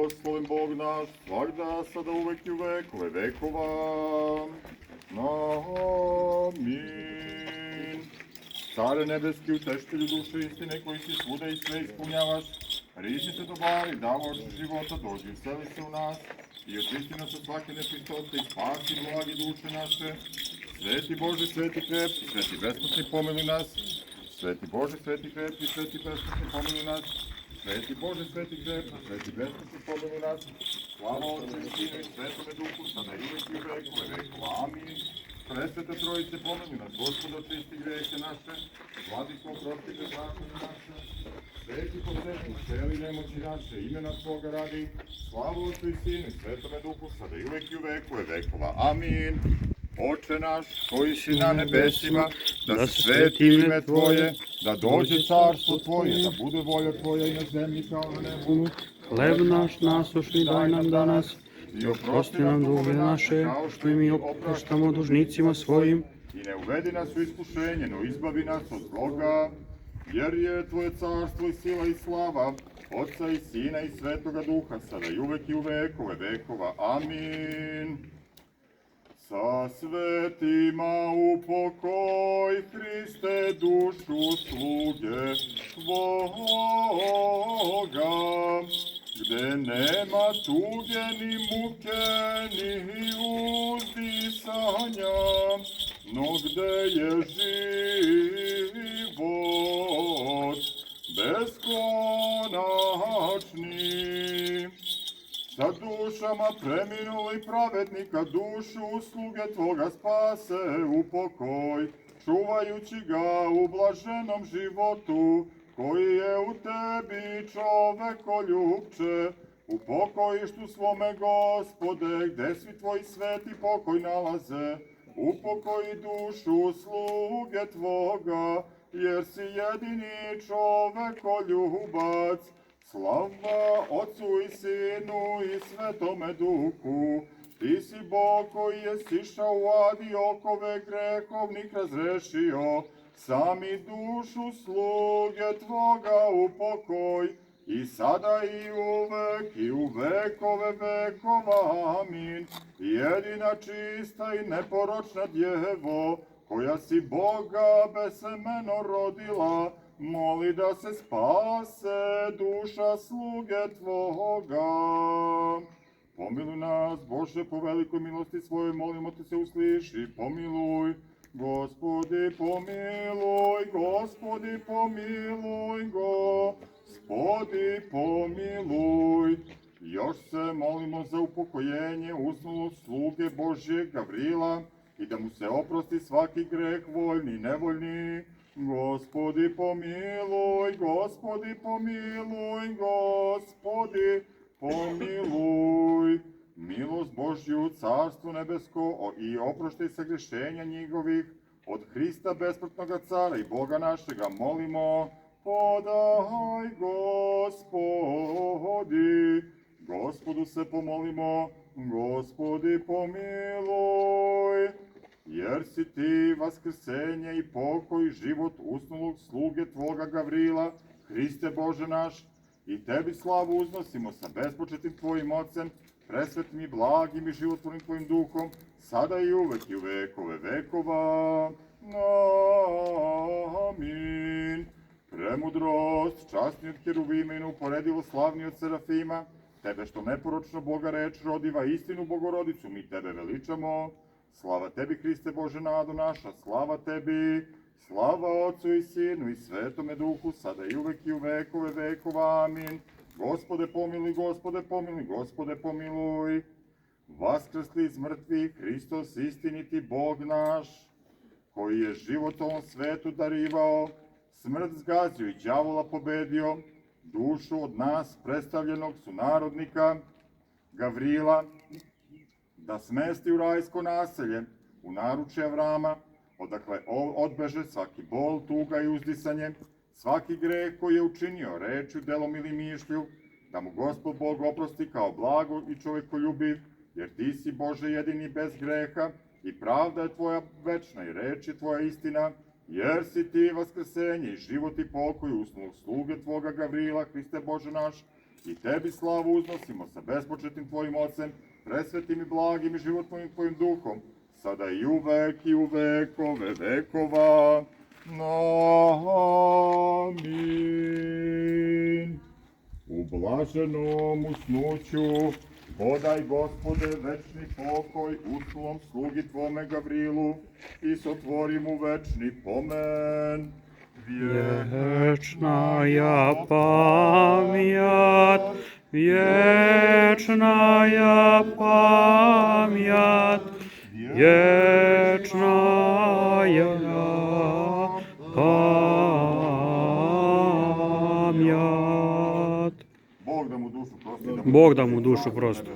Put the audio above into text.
blagoslovim Bog naš, svagda, sada, uvek i u vekove vekova. Amin. Care nebeski, utešitelju duše istine, koji si svuda i sve ispunjavaš, riši se dobari, davaš života, dođi, useli se u nas i očisti nas od svake nečistote i spasi blagi duše naše. Sveti Bože, sveti krepki, sveti besmrtni, pomiluj nas. Sveti Bože, sveti krepki, sveti besmrtni, pomiluj nas. Sveti Bože, sveti krepki, sveti besmrtni, pomiluj nas. Slava Otcu i Sinu i Svetome Duhu, sada i uvek i u vekove vekova. Amin. Presveta Trojice, pomiluj nas. Gospod, očisti grehe naše. Vladiko, oprosti bezzakonje naše. Sveti posvetni, celi nemoći naše, imena Tvoga radi. Slava Otcu i Sinu i Svetome Duhu, sada i uvek i u vekove vekova. Amin. Oče naš, koji si na nebesima, da se sveti ime Tvoje, da dođe carstvo Tvoje, da bude volja Tvoja i na zemlji kao na nebu. Hleb naš nasušni daj nam danas i oprosti nam dugove naše, što i mi oproštamo dužnicima svojim. I ne uvedi nas u iskušenje, no izbavi nas od zloga, jer je Tvoje carstvo i sila i slava, Otca i Sina i Svetoga Duha, sada i uvek i u vekove vekova. Amin. Sa svetima upokoj, Hriste, dušu sluge Tvoga, gde nema tuge ni muke ni uzdisanja, no gde je život beskonačni. Sa dušama preminulih pravednika, dušu usluge Tvoga spase u pokoj, čuvajući ga u blaženom životu, koji je u Tebi, čovekoljubče, u pokojištu svome, Gospode, gde svi Tvoji sveti pokoj nalaze, upokoji dušu sluge Tvoga, jer si jedini čovekoljubac. Slava Otcu i Sinu i Svetome Duhu, Ti si Bog koji je sišao u ad i okove grehovnih razrešio, sami dušu sluge Tvoga u pokoj, i sada i uvek i u vekove vekova. Amin. Jedina čista i neporočna djevo, koja si Boga besemeno rodila, moli da se spase duša sluge Tvoga. Pomiluj nas, Bože, po velikoj milosti svojoj, molimo Te se usliši, pomiluj. Gospodi, pomiluj, Gospodi, pomiluj, Gospodi, pomiluj. Još se molimo za upokojenje usnulog sluge Božjeg Gavrila i da mu se oprosti svaki greh, voljni i nevoljni. Gospodi, pomiluj, Gospodi, pomiluj, Gospodi, pomiluj. Milost Božju, Carstvo nebesko i oproštaj sagrešenja njihovih, od Hrista besmrtnoga cara i Boga našega molimo, podaj Gospodi. Gospodu se pomolimo, Gospodi, pomiluj. Jer si Ti vaskrsenje i pokoj, život usnulog sluge Tvoga Gavrila, Hriste Bože naš, i Tebi slavu uznosimo sa bespočetim Tvojim Ocem, presvetim i blagim i životvornim Tvojim Duhom, sada i uvek i u vekove vekova. Amin. Premudrost, časni od keruvima i neuporedivo slavni od serafima, Tebe što neporočno Boga reč rodiva, istinu Bogorodicu, mi Tebe veličamo. Slava Tebi, Hriste Bože, nado naša, slava Tebi, slava Otcu i Sinu i Svetome Duhu, sada i uvek i u vekove vekova. Amin. Gospode pomiluj, Gospode pomiluj, Gospode pomiluj. Vaskrsli iz mrtvih, Hristos istiniti Bog naš, koji je život ovom svetu darivao, smrt zgazio i đavola pobedio, dušu od nas predstavljenog sunarodnika Gavrila, da smesti u rajsko naselje, u naručje Avrama, odakle odbeže svaki bol, tuga i uzdisanje, svaki greh koji je učinio rečju, delom ili mišlju, da mu Gospod Bog oprosti kao blago i čovekoljubiv, jer Ti si Bože jedini bez greha i pravda je Tvoja večna i reč je Tvoja istina, jer si Ti vaskrsenje i život i pokoj usnulog sluge Tvoga Gavrila, Hriste Bože naš, I tebi slavu uznosimo sa bespočetnim tvojim ocem, presvetim i blagim i životnim tvojim duhom, sada i uvek vekove vekova. Amin. U blaženom usnuću podaj, Gospode, večni pokoj uslom slugi Tvome Gavrilu i sotvori mu večni pomen. Vječna pamjat, vječna pamjat, vječna pamjat. Bog da mu dušu prosti. Bog da mu dušu prosti.